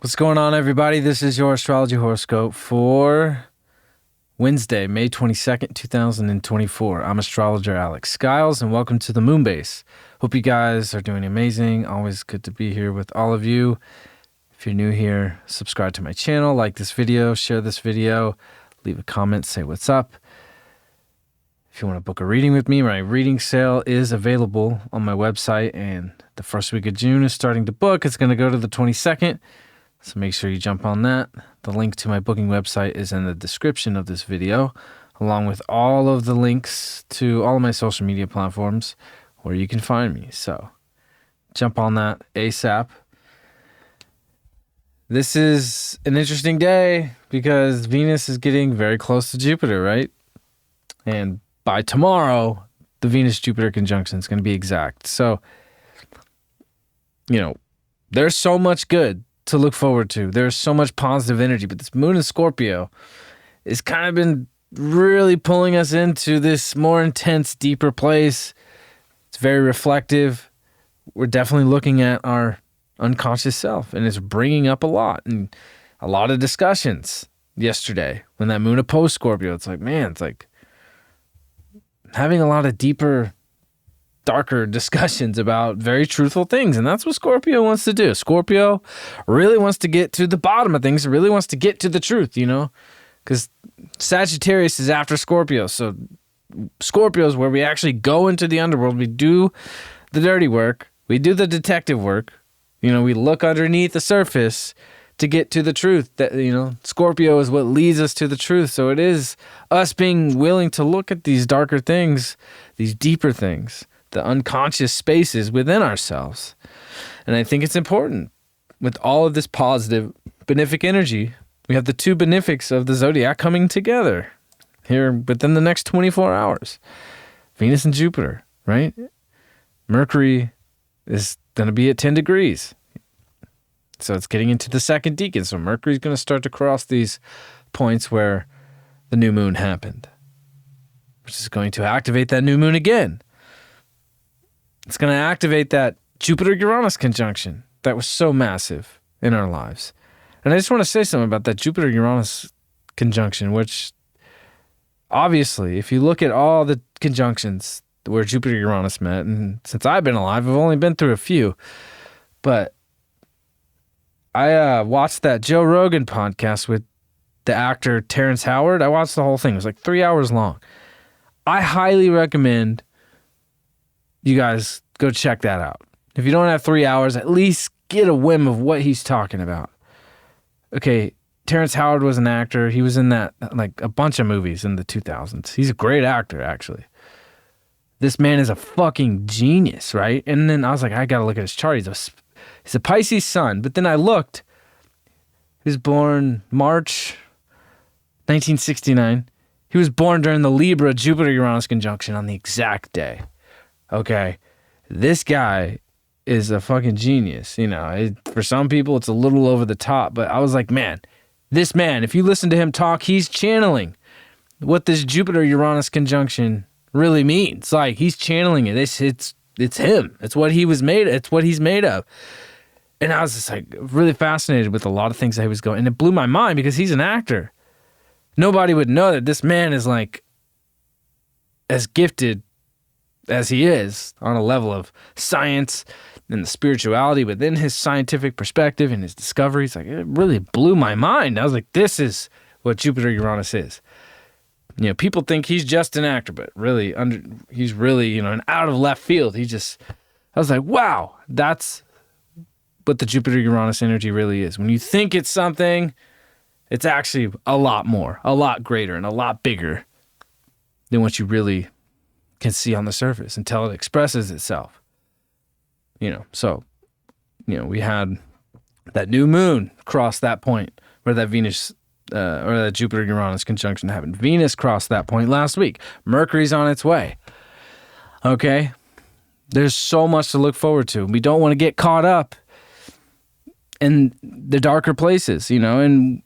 What's going on, everybody? This is your Astrology Horoscope for Wednesday, May 22nd, 2024. I'm astrologer Alex Skyles, and welcome to the Moon Base. Hope you guys are doing amazing. Always good to be here with all of you. If you're new here, subscribe to my channel, like this video, share this video, leave a comment, say what's up. If you want to book a reading with me, my reading sale is available on my website, and the first week of June is starting to book. It's going to go to the 22nd. So make sure you jump on that. The link to my booking website is in the description of this video, along with all of the links to all of my social media platforms where you can find me. So jump on that ASAP. This is an interesting day because Venus is getting very close to Jupiter, right? And by tomorrow, the Venus-Jupiter conjunction is going to be exact. So, there's so much good to look forward to. There's so much positive energy, but this moon in Scorpio has kind of been really pulling us into this more intense, deeper place. It's very reflective. We're definitely looking at our unconscious self, and it's bringing up a lot and a lot of discussions yesterday when that moon opposed Scorpio. It's like having a lot of deeper, darker discussions about very truthful things. And that's what Scorpio wants to do. Scorpio really wants to get to the bottom of things. It really wants to get to the truth, because Sagittarius is after Scorpio. So Scorpio is where we actually go into the underworld. We do the dirty work. We do the detective work. We look underneath the surface to get to the truth. That Scorpio is what leads us to the truth. So it is us being willing to look at these darker things, these deeper things, the unconscious spaces within ourselves. And I think it's important with all of this positive benefic energy. We have the two benefics of the zodiac coming together here within the next 24 hours. Venus and Jupiter, right? Mercury is going to be at 10 degrees. So it's getting into the second decan. So Mercury's going to start to cross these points where the new moon happened, which is going to activate that new moon again. It's going to activate that Jupiter-Uranus conjunction that was so massive in our lives. And I just want to say something about that Jupiter-Uranus conjunction, which obviously, if you look at all the conjunctions where Jupiter-Uranus met, and since I've been alive, I've only been through a few, but I watched that Joe Rogan podcast with the actor Terrence Howard. I watched the whole thing. It was like 3 hours long. I highly recommend you guys go check that out. If you don't have 3 hours, at least get a whim of what he's talking about. Okay, Terrence Howard was an actor. He was in that, like, a bunch of movies in the 2000s. He's a great actor, actually. This man is a fucking genius, right? And then I was like, I gotta look at his chart. He's a Pisces sun. But then I looked. He was born March 1969. He was born during the Libra Jupiter-Uranus conjunction on the exact day. Okay, this guy is a fucking genius. For some people, it's a little over the top, but I was like, man, this man, if you listen to him talk, he's channeling what this Jupiter-Uranus conjunction really means. Like, he's channeling it. It's him. It's what he was made. It's what he's made of. And I was just like really fascinated with a lot of things that he was going, and it blew my mind because he's an actor. Nobody would know that this man is like as gifted as he is on a level of science and the spirituality within his scientific perspective and his discoveries. Like, it really blew my mind. I was like, this is what Jupiter-Uranus is. People think he's just an actor, but really he's really, an out of left field. I was like, wow, that's what the Jupiter-Uranus energy really is. When you think it's something, it's actually a lot more, a lot greater, and a lot bigger than what you really can see on the surface until it expresses itself. So, we had that new moon cross that point where that Venus or that Jupiter-Uranus conjunction happened. Venus crossed that point last week. Mercury's on its way. Okay? There's so much to look forward to. We don't want to get caught up in the darker places, and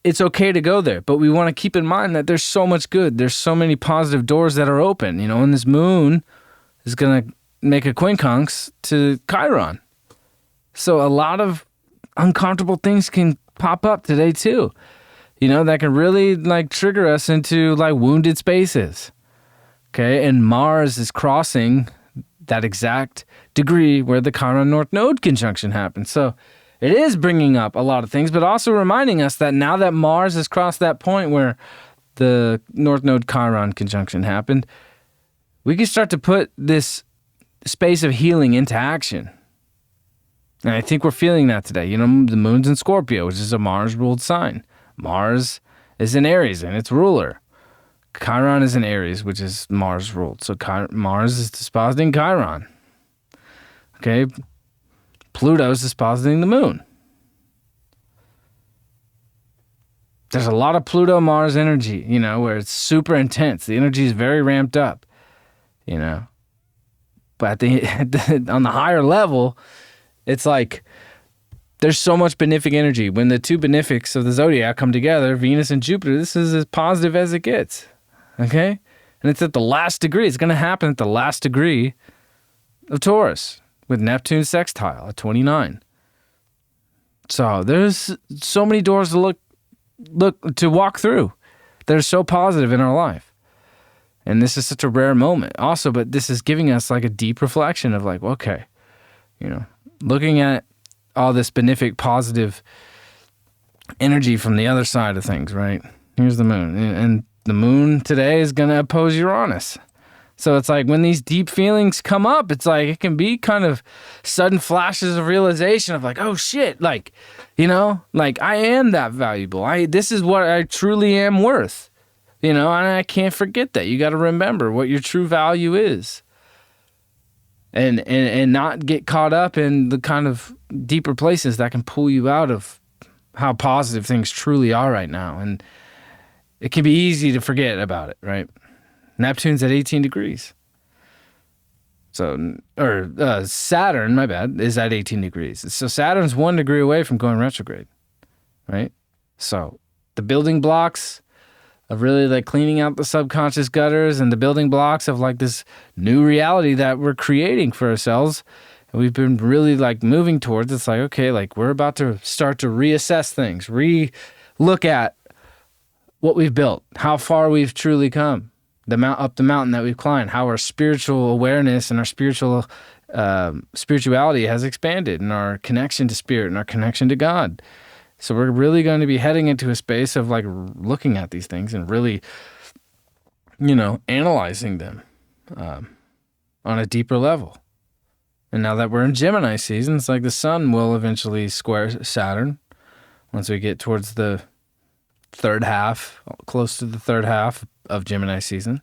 it's okay to go there, but we want to keep in mind that there's so much good. There's so many positive doors that are open, and this moon is going to make a quincunx to Chiron. So a lot of uncomfortable things can pop up today too. That can really like trigger us into like wounded spaces. Okay. And Mars is crossing that exact degree where the Chiron North Node conjunction happens. So it is bringing up a lot of things, but also reminding us that now that Mars has crossed that point where the North Node Chiron conjunction happened, we can start to put this space of healing into action. And I think we're feeling that today. The moon's in Scorpio, which is a Mars-ruled sign. Mars is in Aries and its ruler. Chiron is in Aries, which is Mars-ruled. So Mars is dispositing Chiron. Okay? Pluto is dispositing the moon. There's a lot of Pluto-Mars energy, where it's super intense. The energy is very ramped up, But on the higher level, it's like there's so much benefic energy. When the two benefics of the zodiac come together, Venus and Jupiter, this is as positive as it gets. Okay? And it's at the last degree. It's going to happen at the last degree of Taurus with Neptune sextile at 29. So there's so many doors to to walk through that are so positive in our life. And this is such a rare moment. Also, but this is giving us like a deep reflection of like, okay, looking at all this benefic positive energy from the other side of things, right? Here's the moon. And the moon today is going to oppose Uranus. So it's like when these deep feelings come up, it's like it can be kind of sudden flashes of realization of like, oh shit, like, like I am that valuable. This is what I truly am worth, and I can't forget that. You got to remember what your true value is. And not get caught up in the kind of deeper places that can pull you out of how positive things truly are right now. And it can be easy to forget about it, right? Neptune's at 18 degrees. So, Saturn, my bad, is at 18 degrees. So Saturn's 1 degree away from going retrograde, right? So the building blocks of really like cleaning out the subconscious gutters and the building blocks of like this new reality that we're creating for ourselves. And we've been really like moving towards, it's like, okay, like we're about to start to reassess things, look at what we've built, how far we've truly come, up the mountain that we've climbed, how our spiritual awareness and our spirituality has expanded, and our connection to spirit and our connection to God. So we're really going to be heading into a space of like looking at these things and really, analyzing them on a deeper level. And now that we're in Gemini season, it's like the sun will eventually square Saturn once we get towards the close to the third half of Gemini season.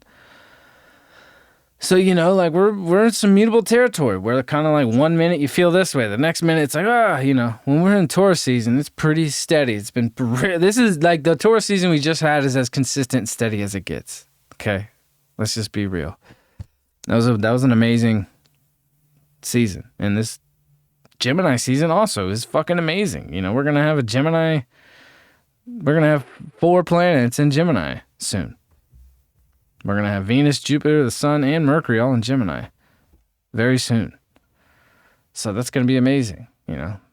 So, like we're in some mutable territory where kind of like 1 minute you feel this way, the next minute it's like, when we're in Taurus season, it's pretty steady. It's been, this is like the Taurus season we just had is as consistent and steady as it gets. Okay. Let's just be real. That was an amazing season. And this Gemini season also is fucking amazing. We're going to have we're going to have 4 planets in Gemini soon. We're going to have Venus, Jupiter, the Sun, and Mercury all in Gemini very soon. So that's going to be amazing,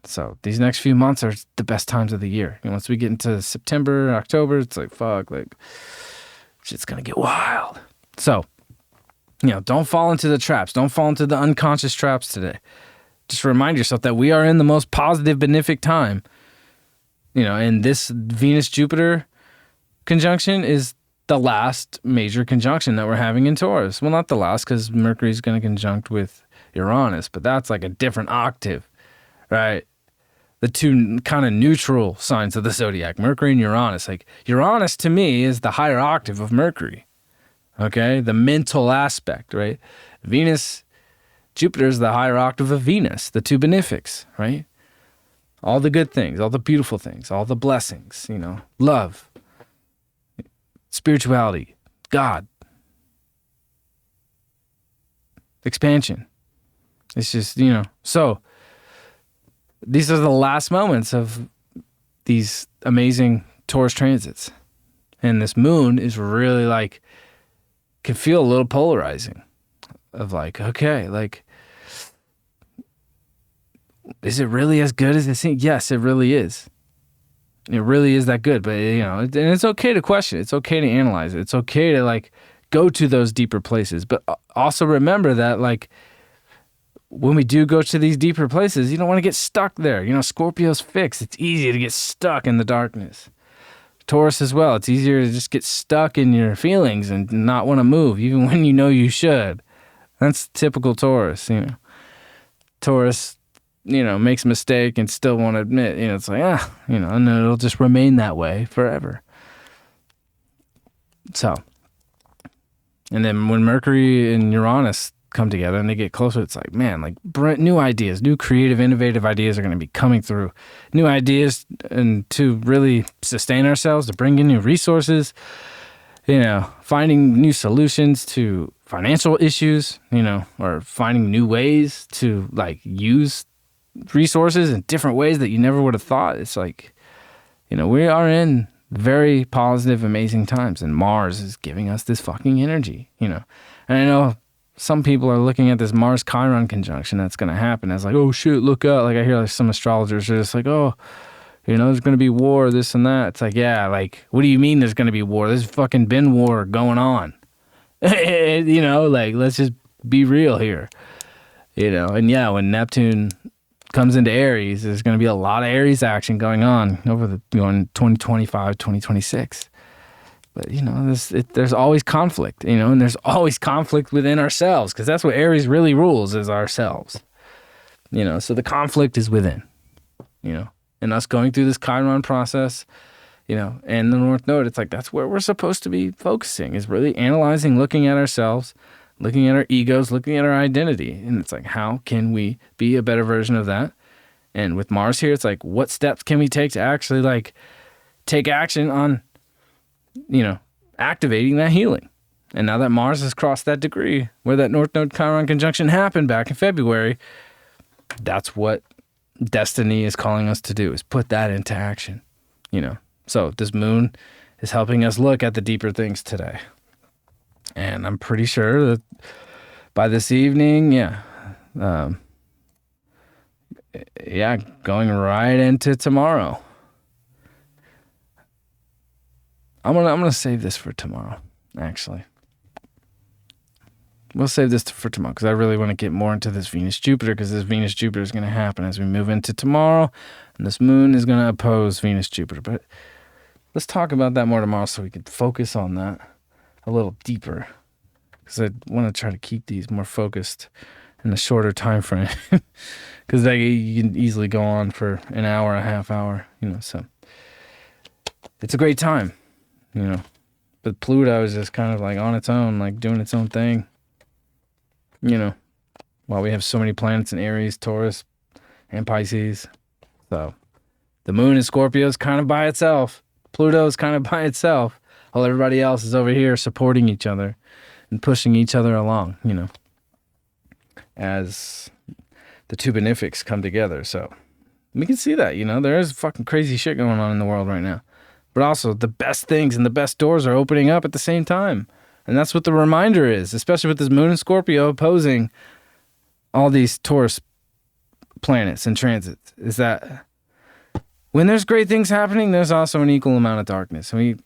So these next few months are the best times of the year. Once we get into September, October, it's like, fuck, like, shit's going to get wild. So, don't fall into the traps. Don't fall into the unconscious traps today. Just remind yourself that we are in the most positive, benefic time. And this Venus-Jupiter conjunction is the last major conjunction that we're having in Taurus. Well, not the last, because Mercury's going to conjunct with Uranus, but that's like a different octave, right? The two kind of neutral signs of the zodiac, Mercury and Uranus. Like Uranus to me is the higher octave of Mercury, okay? The mental aspect, right? Venus, Jupiter is the higher octave of Venus, the two benefics, right? All the good things, all the beautiful things, all the blessings, love, spirituality, God, expansion. It's just, so these are the last moments of these amazing Taurus transits. And this moon is really like, can feel a little polarizing of like, okay, like, Is it really as good as it seems? Yes, it really is. It really is that good. But, and it's okay to question. It's okay to analyze it. It's okay to like go to those deeper places. But also remember that like when we do go to these deeper places, you don't want to get stuck there. Scorpio's fixed. It's easy to get stuck in the darkness. Taurus as well. It's easier to just get stuck in your feelings and not want to move, even when you know you should. That's typical Taurus, Taurus, makes a mistake and still won't admit, it's like, and then it'll just remain that way forever. So, and then when Mercury and Uranus come together and they get closer, it's like, man, like new ideas, new creative, innovative ideas are going to be coming through. New ideas and to really sustain ourselves, to bring in new resources, finding new solutions to financial issues, or finding new ways to like use resources in different ways that you never would have thought. It's like, we are in very positive, amazing times, and Mars is giving us this fucking energy, and I know some people are looking at this Mars Chiron conjunction that's going to happen as like, oh shit, look out. Like I hear like some astrologers are just like, oh, there's going to be war, this and that. It's like, yeah, like, what do you mean there's going to be war? There's fucking been war going on. Like, let's just be real here. And yeah, when Neptune comes into Aries, there's going to be a lot of Aries action going on going 2025, 2026. But, there's always conflict, and there's always conflict within ourselves, because that's what Aries really rules, is ourselves. So the conflict is within, and us going through this Chiron process, and the North Node, it's like that's where we're supposed to be focusing, is really analyzing, looking at ourselves, looking at our egos, looking at our identity. And it's like, how can we be a better version of that? And with Mars here, it's like, what steps can we take to actually like take action on activating that healing? And now that Mars has crossed that degree where that North Node Chiron conjunction happened back in February, that's what destiny is calling us to do, is put that into action, So this moon is helping us look at the deeper things today. And I'm pretty sure that by this evening, going right into tomorrow. I'm gonna save this for tomorrow, actually. We'll save this for tomorrow because I really want to get more into this Venus-Jupiter, because this Venus-Jupiter is going to happen as we move into tomorrow, and this moon is going to oppose Venus-Jupiter. But let's talk about that more tomorrow so we can focus on that a little deeper, because I want to try to keep these more focused in a shorter time frame, because you can easily go on for an hour, a half hour, so it's a great time. But Pluto is just kind of like on its own, like doing its own thing, while we have so many planets in Aries, Taurus, and Pisces. So the moon in Scorpio is kind of by itself. Pluto is kind of by itself, while everybody else is over here supporting each other and pushing each other along, as the two benefics come together. So we can see that, there is fucking crazy shit going on in the world right now. But also the best things and the best doors are opening up at the same time. And that's what the reminder is, especially with this moon in Scorpio opposing all these Taurus planets and transits, is that when there's great things happening, there's also an equal amount of darkness. And we,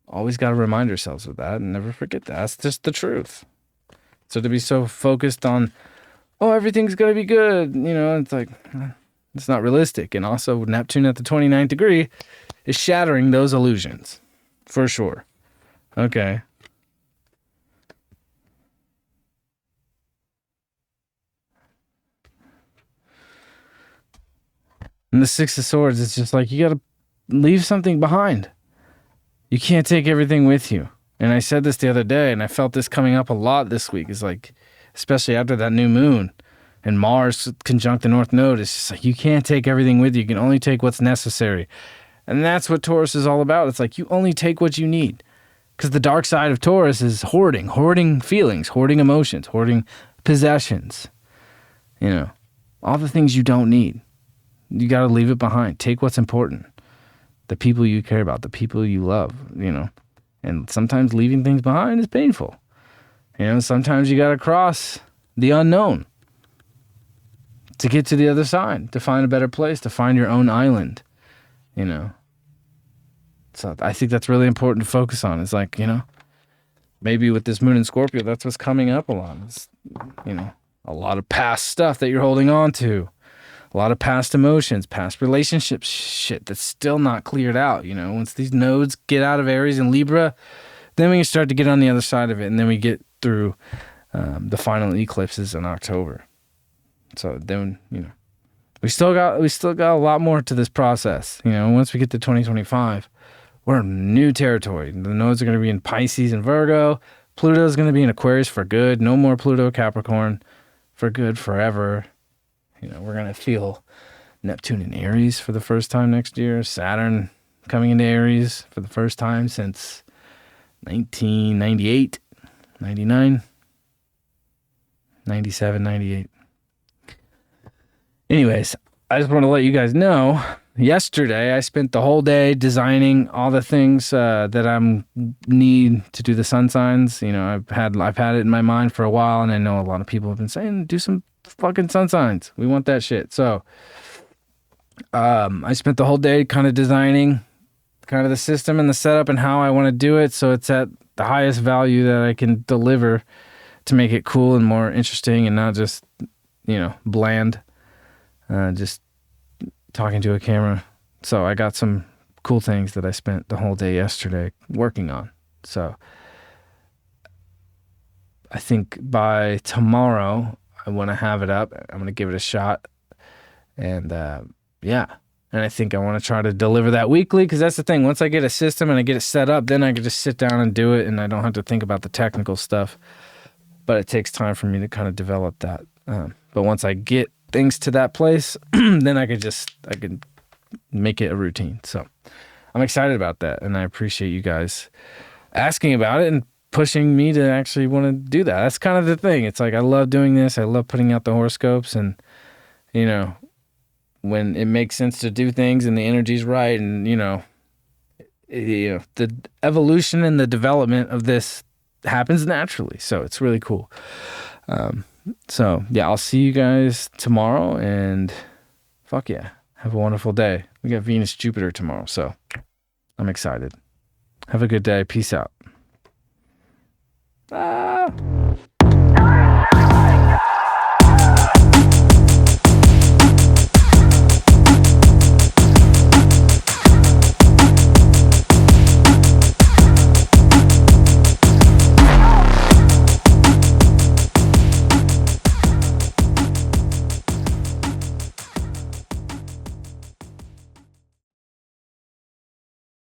always got to remind ourselves of that and never forget that. That's just the truth. So to be so focused on, oh, everything's going to be good, it's like, it's not realistic. And also Neptune at the 29th degree is shattering those illusions, for sure. Okay. And the Six of Swords, it's just like, you got to leave something behind. You can't take everything with you. And I said this the other day, and I felt this coming up a lot this week. It's like, especially after that new moon and Mars conjunct the North Node, it's just like, you can't take everything with you. You can only take what's necessary. And that's what Taurus is all about. It's like, you only take what you need. Because the dark side of Taurus is hoarding feelings, hoarding emotions, hoarding possessions. All the things you don't need. You got to leave it behind. Take what's important. The people you care about, the people you love, And sometimes leaving things behind is painful. Sometimes you got to cross the unknown. to get to the other side, to find a better place, to find your own island, you know. So I think that's really important to focus on. It's like, you know, maybe with this moon in Scorpio, that's what's coming up a lot. It's, you know, a lot of past stuff that you're holding on to, a lot of past emotions, past relationships, shit that's still not cleared out. You know, once these nodes get out of Aries and Libra, then we can start to get on the other side of it, and then we get through the final eclipses in October. So then, you know, we still got a lot more to this process. You know, once we get to 2025, we're in new territory. The nodes are going to be in Pisces and Virgo. Pluto is going to be in Aquarius for good. No more Pluto Capricorn for good forever. You know, we're going to feel Neptune in Aries for the first time next year. Saturn coming into Aries for the first time since 1998, 99, 97, 98. Anyways, I just want to let you guys know, yesterday I spent the whole day designing all the things that I need to do the sun signs. You know, I've had it in my mind for a while, and I know a lot of people have been saying, do some fucking sun signs. We want that shit. So I spent the whole day kind of designing kind of the system and the setup and how I want to do it, so it's at the highest value that I can deliver to make it cool and more interesting and not just, you know, bland. Just talking to a camera. So I got some cool things that I spent the whole day yesterday working on. So I think by tomorrow, I want to have it up. I'm going to give it a shot. And yeah. And I think I want to try to deliver that weekly, because that's the thing. Once I get a system and I get it set up, then I can just sit down and do it, and I don't have to think about the technical stuff. But it takes time for me to kind of develop that. But once I get things to that place, then I can make it a routine. So I'm excited about that, and I appreciate you guys asking about it and pushing me to actually want to do that. That's kind of the thing. It's like, I love doing this. I love putting out the horoscopes, and, you know, when it makes sense to do things and the energy's right, and, you know, the evolution and the development of this happens naturally. So it's really cool. So yeah, I'll see you guys tomorrow, and fuck yeah, have a wonderful day. We got Venus, Jupiter tomorrow, so I'm excited. Have a good day. Peace out.